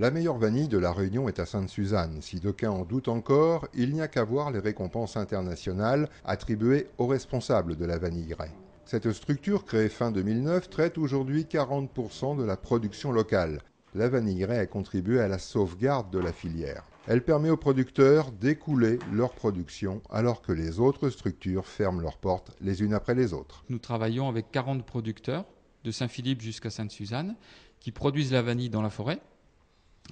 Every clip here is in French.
La meilleure vanille de la Réunion est à Sainte-Suzanne. Si d'aucuns en doutent encore, il n'y a qu'à voir les récompenses internationales attribuées aux responsables de la vanillerie. Cette structure, créée fin 2009, traite aujourd'hui 40% de la production locale. La vanillerie a contribué à la sauvegarde de la filière. Elle permet aux producteurs d'écouler leur production alors que les autres structures ferment leurs portes les unes après les autres. Nous travaillons avec 40 producteurs, de Saint-Philippe jusqu'à Sainte-Suzanne, qui produisent la vanille dans la forêt.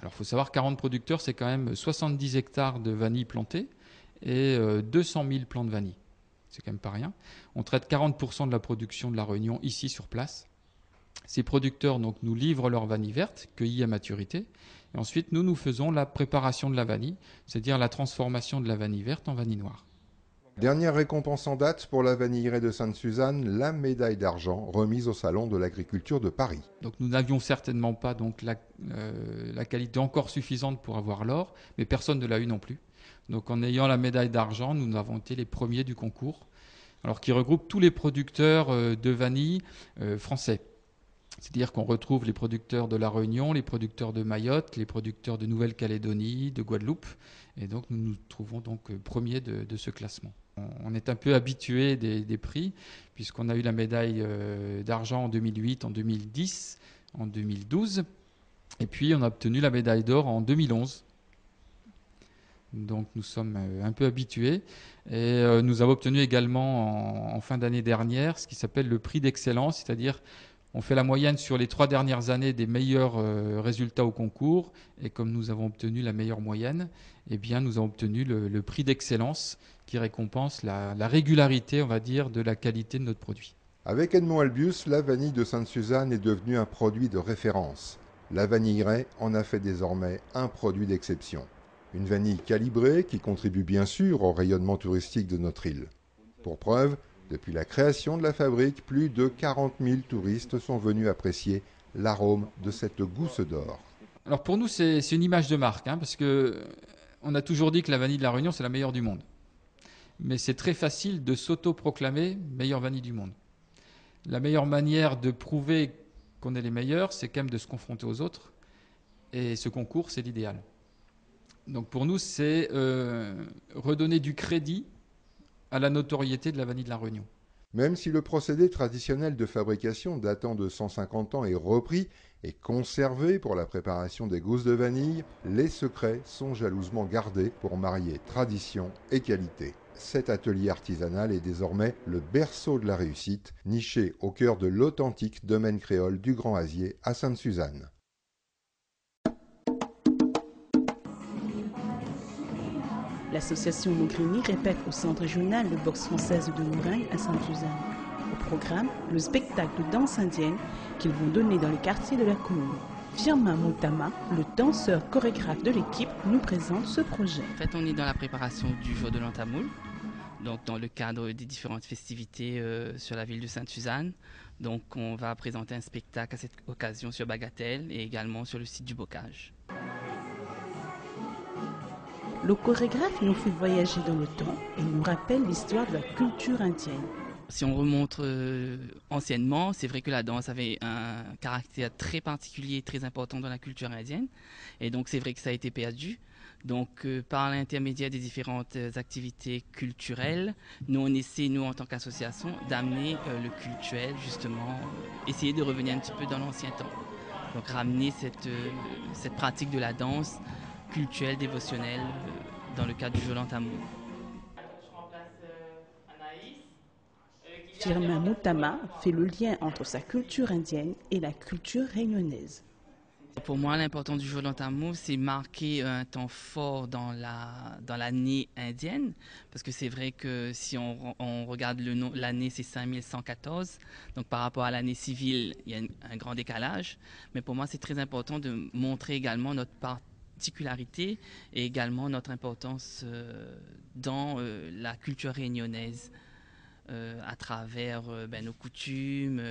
Alors il faut savoir, 40 producteurs, c'est quand même 70 hectares de vanille plantée et 200 000 plants de vanille. C'est quand même pas rien. On traite 40% de la production de la Réunion ici sur place. Ces producteurs donc, nous livrent leur vanille verte, cueillie à maturité. Et ensuite, nous faisons la préparation de la vanille, c'est-à-dire la transformation de la vanille verte en vanille noire. Dernière récompense en date pour la vanillerie de Sainte-Suzanne, la médaille d'argent remise au Salon de l'agriculture de Paris. Donc nous n'avions certainement pas donc, la qualité encore suffisante pour avoir l'or, mais personne ne l'a eu non plus. Donc en ayant la médaille d'argent, nous avons été les premiers du concours, alors qui regroupe tous les producteurs de vanille français. C'est-à-dire qu'on retrouve les producteurs de La Réunion, les producteurs de Mayotte, les producteurs de Nouvelle-Calédonie, de Guadeloupe. Et donc nous nous trouvons donc premiers de ce classement. On est un peu habitué des prix, puisqu'on a eu la médaille d'argent en 2008, en 2010, en 2012. Et puis on a obtenu la médaille d'or en 2011. Donc nous sommes un peu habitués. Et nous avons obtenu également en fin d'année dernière ce qui s'appelle le prix d'excellence, c'est-à-dire on fait la moyenne sur les 3 dernières années des meilleurs résultats au concours. Et comme nous avons obtenu la meilleure moyenne, eh bien, nous avons obtenu le prix d'excellence qui récompense la régularité, on va dire, de la qualité de notre produit. Avec Edmond Albius, la vanille de Sainte-Suzanne est devenue un produit de référence. La vanillerie en a fait désormais un produit d'exception. Une vanille calibrée qui contribue bien sûr au rayonnement touristique de notre île. Pour preuve, depuis la création de la fabrique, plus de 40 000 touristes sont venus apprécier l'arôme de cette gousse d'or. Alors pour nous, c'est une image de marque, parce que on a toujours dit que la vanille de la Réunion, c'est la meilleure du monde. Mais c'est très facile de s'auto-proclamer meilleure vanille du monde. La meilleure manière de prouver qu'on est les meilleurs, c'est quand même de se confronter aux autres. Et ce concours, c'est l'idéal. Donc pour nous, c'est redonner du crédit à la notoriété de la vanille de la Réunion. Même si le procédé traditionnel de fabrication datant de 150 ans est repris et conservé pour la préparation des gousses de vanille, les secrets sont jalousement gardés pour marier tradition et qualité. Cet atelier artisanal est désormais le berceau de la réussite, niché au cœur de l'authentique domaine créole du Grand Asier à Sainte-Suzanne. L'association Mogrini répète au centre régional de boxe française de Mouringue à Sainte-Suzanne. Au programme, le spectacle de danse indienne qu'ils vont donner dans les quartiers de la commune. Firmin Moutama, le danseur chorégraphe de l'équipe, nous présente ce projet. En fait, on est dans la préparation du jour de l'Antamoul, donc dans le cadre des différentes festivités sur la ville de Sainte-Suzanne. Donc on va présenter un spectacle à cette occasion sur Bagatelle et également sur le site du Bocage. Le chorégraphe nous fait voyager dans le temps et nous rappelle l'histoire de la culture indienne. Si on remonte anciennement, c'est vrai que la danse avait un caractère très particulier, très important dans la culture indienne. Et donc c'est vrai que ça a été perdu. Donc par l'intermédiaire des différentes activités culturelles, nous on essaie, nous en tant qu'association, d'amener le culturel justement, essayer de revenir un petit peu dans l'ancien temps. Donc ramener cette pratique de la danse culturelle, dévotionnelle dans le cadre du jour d'Antamoul. Firmin Moutama fait le lien entre sa culture indienne et la culture réunionnaise. Pour moi, l'important du jour de l'Antamoul, c'est marquer un temps fort dans l'année indienne, parce que c'est vrai que si on regarde l'année, c'est 5114, donc par rapport à l'année civile, il y a un grand décalage. Mais pour moi, c'est très important de montrer également notre particularité et également notre importance dans la culture réunionnaise. À travers nos coutumes,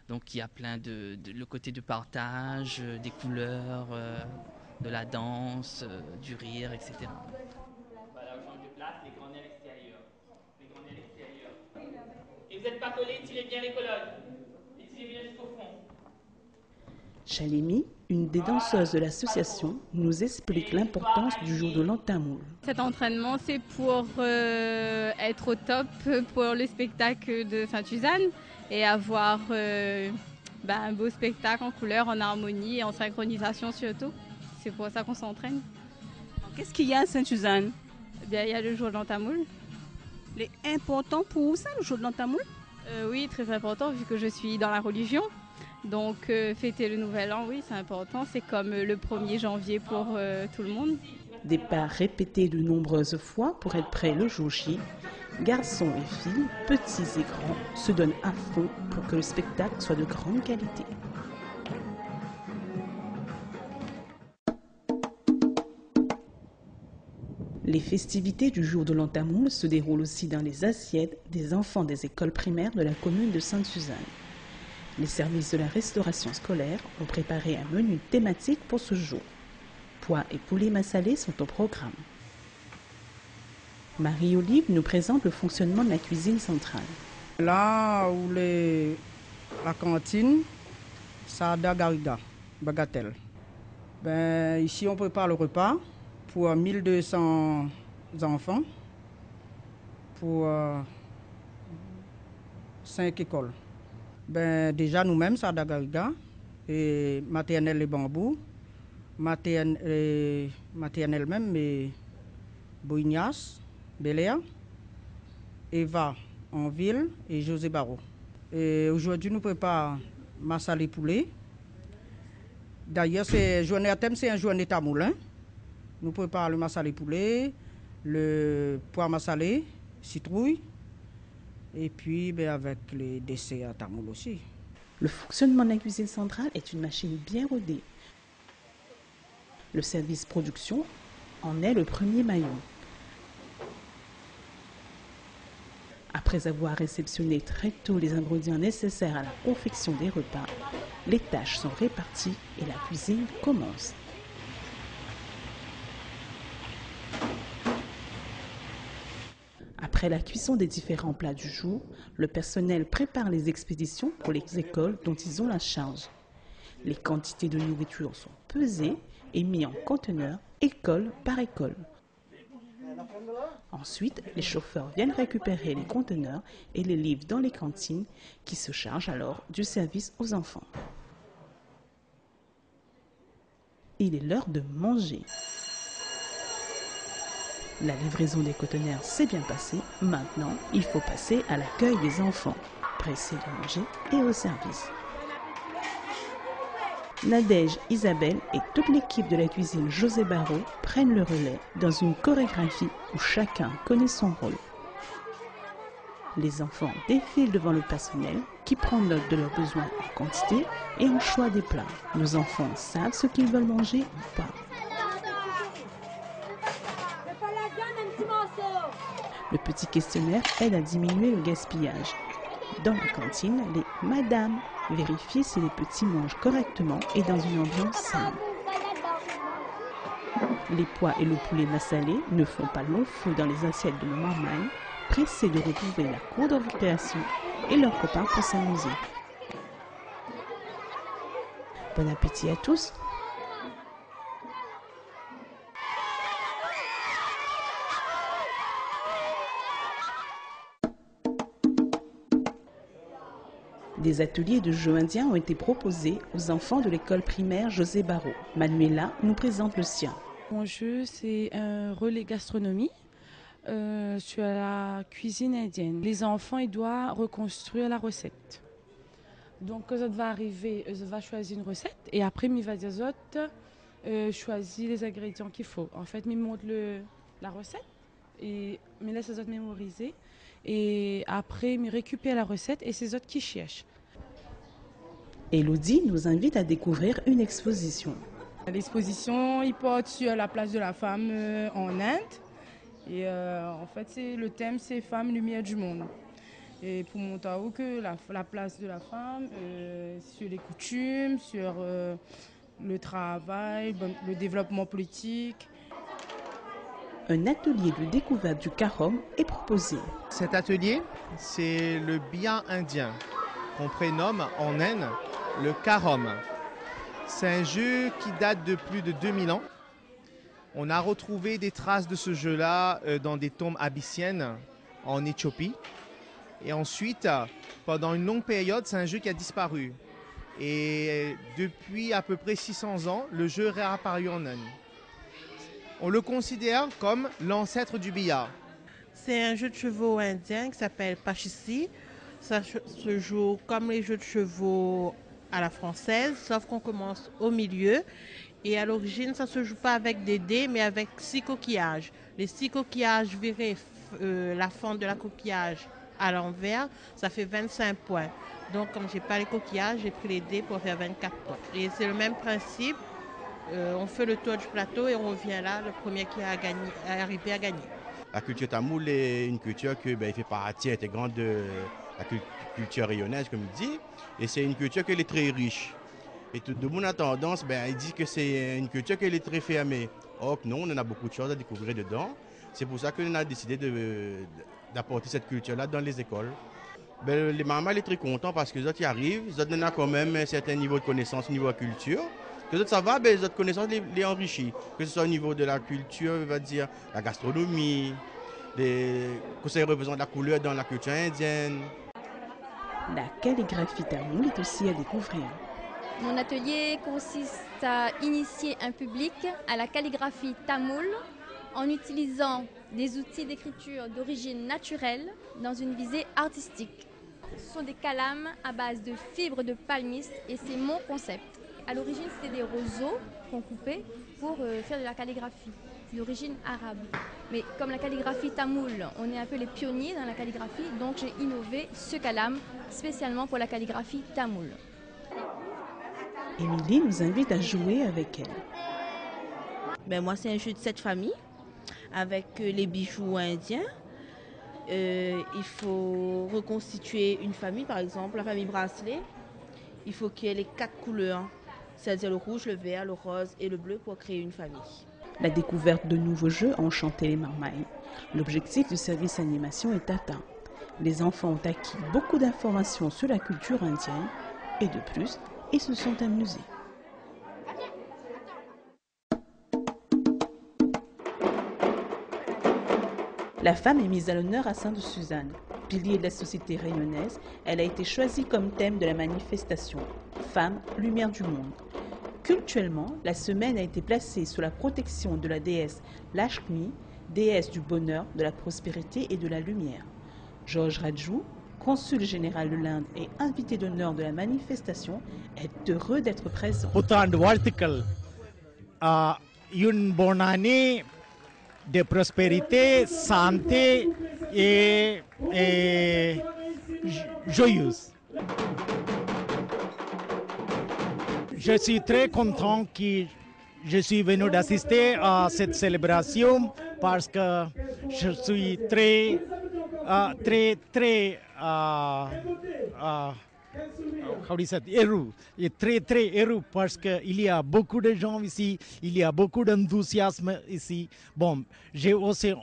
donc il y a plein le côté de partage, des couleurs, de la danse, du rire, etc. Voilà, on change de place, les grenets à l'extérieur. Les grenets à l'extérieur. Et vous n'êtes pas collés, tirez bien les colonnes. Et tirez bien jusqu'au fond. Chalimi, une des danseuses de l'association, nous explique l'importance du jour de l'an tamoul. Cet entraînement, c'est pour être au top pour le spectacle de Sainte-Suzanne et avoir un beau spectacle en couleur, en harmonie et en synchronisation surtout. C'est pour ça qu'on s'entraîne. Qu'est-ce qu'il y a à Sainte-Suzanne? Il y a le jour de l'an tamoul. Il est important pour ça, le jour de l'an tamoul? Oui, très important vu que je suis dans la religion. Donc fêter le nouvel an, oui, c'est important. C'est comme le 1er janvier pour tout le monde. Des pas répétés de nombreuses fois pour être prêts le jour J. Garçons et filles, petits et grands, se donnent à fond pour que le spectacle soit de grande qualité. Les festivités du jour de l'an tamoul se déroulent aussi dans les assiettes des enfants des écoles primaires de la commune de Sainte-Suzanne. Les services de la restauration scolaire ont préparé un menu thématique pour ce jour. Pois et poulet massalé sont au programme. Marie-Olive nous présente le fonctionnement de la cuisine centrale. Là où la cantine, Sada Garriga, Bagatelle. Ici, on prépare le repas pour 1200 enfants, pour 5 écoles. Déjà nous-mêmes, Sada Garriga, et maternelle Les Bambous, maternelle même, mais Boignas, Beléa, Eva en ville et José Barreau. Et aujourd'hui, nous préparons massalé poulet. D'ailleurs, journée à thème, c'est un journée tamoul. Nous préparons le massalé poulet, le pois massalé, citrouille, et puis avec les desserts à tamoul aussi. Le fonctionnement de la cuisine centrale est une machine bien rodée. Le service production en est le premier maillon. Après avoir réceptionné très tôt les ingrédients nécessaires à la confection des repas, les tâches sont réparties et la cuisine commence. Après la cuisson des différents plats du jour, le personnel prépare les expéditions pour les écoles dont ils ont la charge. Les quantités de nourriture sont pesées et mises en conteneurs, école par école. Ensuite, les chauffeurs viennent récupérer les conteneurs et les livrent dans les cantines qui se chargent alors du service aux enfants. Il est l'heure de manger. La livraison des conteneurs s'est bien passée. Maintenant, il faut passer à l'accueil des enfants, pressés de manger et au service. Nadège, Isabelle et toute l'équipe de la cuisine José Barreau prennent le relais dans une chorégraphie où chacun connaît son rôle. Les enfants défilent devant le personnel qui prend note de leurs besoins en quantité et en choix des plats. Nos enfants savent ce qu'ils veulent manger ou pas. Le petit questionnaire aide à diminuer le gaspillage. Dans la cantine, les madames vérifient si les petits mangent correctement et dans une ambiance saine. Les pois et le poulet massalé ne font pas long feu dans les assiettes de nos mamans, pressés de retrouver la cour de récréation et leurs copains pour s'amuser. Bon appétit à tous! Des ateliers de jeux indiens ont été proposés aux enfants de l'école primaire José Barreau. Manuela nous présente le sien. Mon jeu, c'est un relais gastronomie sur la cuisine indienne. Les enfants, ils doivent reconstruire la recette. Donc, quand ça va arriver, ils vont choisir une recette et après, ils vont dire choisir les ingrédients qu'il faut. En fait, ils montrent la recette et ils laissent les autres mémoriser. Et après, ils récupèrent la recette et c'est les autres qui cherchent. Elodie nous invite à découvrir une exposition. L'exposition, il porte sur la place de la femme en Inde. Et en fait, le thème, c'est Femmes, lumière du monde. Et pour montrer que la place de la femme, sur les coutumes, sur le travail, le développement politique. Un atelier de découverte du Karom est proposé. Cet atelier, c'est le bien indien, qu'on prénomme en Inde le Karom. C'est un jeu qui date de plus de 2000 ans. On a retrouvé des traces de ce jeu-là dans des tombes abyssiennes en Éthiopie. Et ensuite, pendant une longue période, c'est un jeu qui a disparu. Et depuis à peu près 600 ans, le jeu est réapparu en Inde. On le considère comme l'ancêtre du billard. C'est un jeu de chevaux indien qui s'appelle Pachissi. Ça se joue comme les jeux de chevaux à la française, sauf qu'on commence au milieu. Et à l'origine, ça ne se joue pas avec des dés, mais avec 6 coquillages. Les 6 coquillages virés la fente de la coquillage à l'envers, ça fait 25 points. Donc, comme je n'ai pas les coquillages, j'ai pris les dés pour faire 24 points. Et c'est le même principe. On fait le tour du plateau et on revient là, le premier qui est arrivé à gagner. La culture tamoule est une culture qui fait partie intégrante de la culture rayonnaise, comme il dit. Et c'est une culture qui est très riche. Et tout le monde a tendance, il dit que c'est une culture qui est très fermée. Or non, on a beaucoup de choses à découvrir dedans. C'est pour ça qu'on a décidé d'apporter cette culture-là dans les écoles. Les mamans sont très contents parce que les autres y arrivent, les autres ont quand même un certain niveau de connaissance, un niveau de culture. Les autres, ça va, les autres connaissances les enrichissent. Que ce soit au niveau de la culture, on va dire, la gastronomie, que ça représente la couleur dans la culture indienne. La calligraphie tamoule est aussi à découvrir. Mon atelier consiste à initier un public à la calligraphie tamoule en utilisant des outils d'écriture d'origine naturelle dans une visée artistique. Ce sont des calames à base de fibres de palmiste et c'est mon concept. À l'origine, c'était des roseaux qu'on coupait pour faire de la calligraphie. C'est d'origine arabe. Mais comme la calligraphie tamoule, on est un peu les pionniers dans la calligraphie, donc j'ai innové ce calame spécialement pour la calligraphie tamoule. Émilie nous invite à jouer avec elle. Moi, c'est un jeu de 7 familles avec les bijoux indiens. Il faut reconstituer une famille, par exemple, la famille bracelet. Il faut qu'il y ait les 4 couleurs, c'est-à-dire le rouge, le vert, le rose et le bleu pour créer une famille. La découverte de nouveaux jeux a enchanté les marmailles. L'objectif du service animation est atteint. Les enfants ont acquis beaucoup d'informations sur la culture indienne et de plus, ils se sont amusés. La femme est mise à l'honneur à Sainte-Suzanne. Pilier de la société rayonnaise, elle a été choisie comme thème de la manifestation « Femmes, lumière du monde ». Cultuellement, la semaine a été placée sous la protection de la déesse Lakshmi, déesse du bonheur, de la prospérité et de la lumière. Georges Rajou, consul général de l'Inde et invité d'honneur de la manifestation, est heureux d'être présent. Une bonne année de prospérité, santé et joyeuse. Je suis très content que je suis venu d'assister à cette célébration parce que je suis très heureux parce qu'il y a beaucoup de gens ici, il y a beaucoup d'enthousiasme ici. Bon, j'ai aussi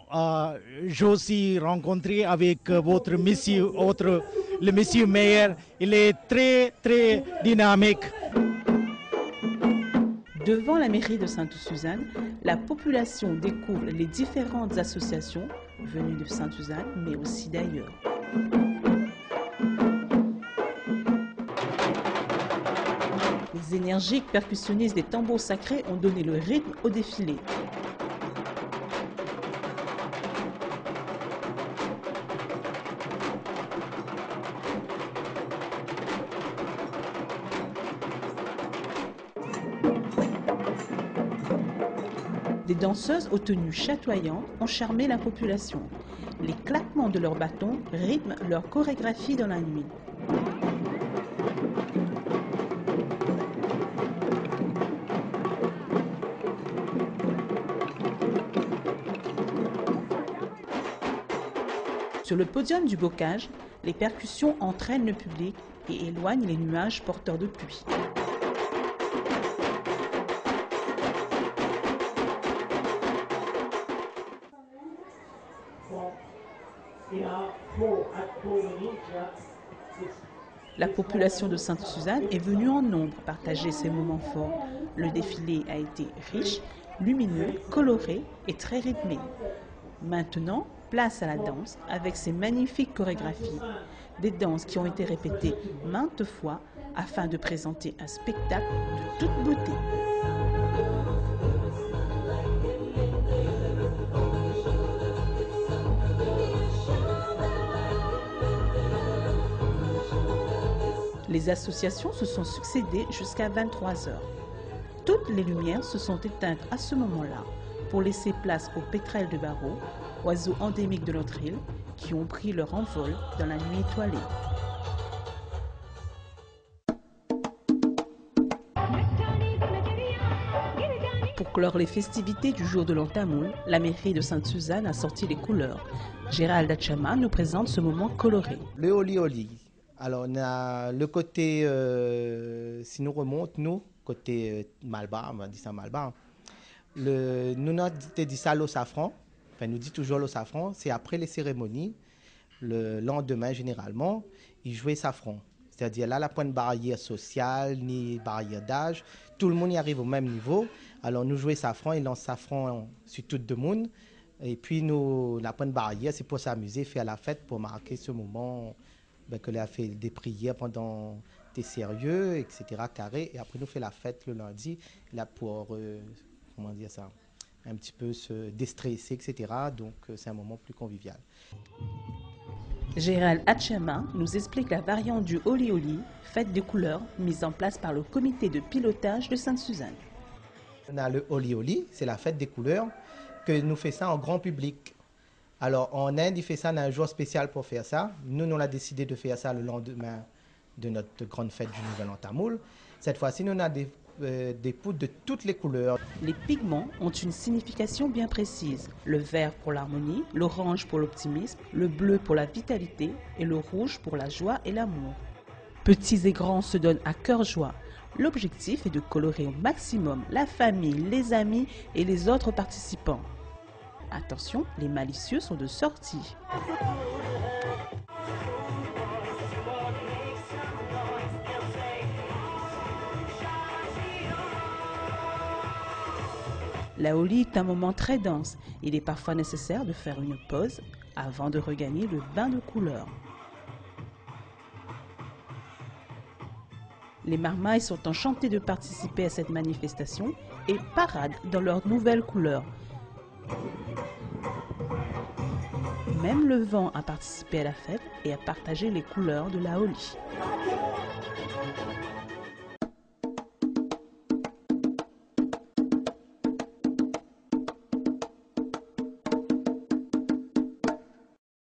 rencontré avec votre monsieur, le monsieur maire, il est très dynamique. Devant la mairie de Sainte-Suzanne, la population découvre les différentes associations venues de Sainte-Suzanne, mais aussi d'ailleurs. Les énergiques percussionnistes des tambours sacrés ont donné le rythme au défilé. Des danseuses aux tenues chatoyantes ont charmé la population. Les claquements de leurs bâtons rythment leur chorégraphie dans la nuit. Sur le podium du bocage, les percussions entraînent le public et éloignent les nuages porteurs de pluie. La population de Sainte-Suzanne est venue en nombre partager ces moments forts. Le défilé a été riche, lumineux, coloré et très rythmé. Maintenant, place à la danse avec ses magnifiques chorégraphies. Des danses qui ont été répétées maintes fois afin de présenter un spectacle de toute beauté. Les associations se sont succédées jusqu'à 23 heures. Toutes les lumières se sont éteintes à ce moment-là pour laisser place aux pétrels de Barreau, oiseaux endémiques de notre île, qui ont pris leur envol dans la nuit étoilée. Pour clore les festivités du jour de l'an tamoul, la mairie de Sainte-Suzanne a sorti les couleurs. Gérald Achama nous présente ce moment coloré. Le Oli Oli. Alors on a le côté, si nous remontons, côté Malbar, on va dire ça Malbar. Nous avons dit ça l'eau safran, enfin nous dit toujours l'eau safran, c'est après les cérémonies, le lendemain généralement, ils jouaient safran. C'est-à-dire là, la point de barrière sociale, ni barrière d'âge, tout le monde y arrive au même niveau. Alors nous jouons safran, ils lancent safran sur tout le monde. Et puis nous, la point de barrière, c'est pour s'amuser, faire la fête, pour marquer ce moment. Que l'on a fait des prières pendant des sérieux, etc., carré, et après nous fait la fête le lundi, là pour, comment dire ça, un petit peu se déstresser, etc., donc c'est un moment plus convivial. Gérald Achama nous explique la variante du Oli Oli, fête des couleurs, mise en place par le comité de pilotage de Sainte-Suzanne. On a le Oli Oli, c'est la fête des couleurs, que nous fait ça en grand public. Alors, en Inde, il fait ça, on a un jour spécial pour faire ça. Nous, on a décidé de faire ça le lendemain de notre grande fête du Nouvel An tamoul. Cette fois-ci, nous, on a des poudres de toutes les couleurs. Les pigments ont une signification bien précise. Le vert pour l'harmonie, l'orange pour l'optimisme, le bleu pour la vitalité et le rouge pour la joie et l'amour. Petits et grands se donnent à cœur joie. L'objectif est de colorer au maximum la famille, les amis et les autres participants. Attention, les malicieux sont de sortie. La Holi est un moment très dense. Il est parfois nécessaire de faire une pause avant de regagner le bain de couleurs. Les marmailles sont enchantées de participer à cette manifestation et paradent dans leurs nouvelles couleurs. Même le vent a participé à la fête et a partagé les couleurs de la Holi.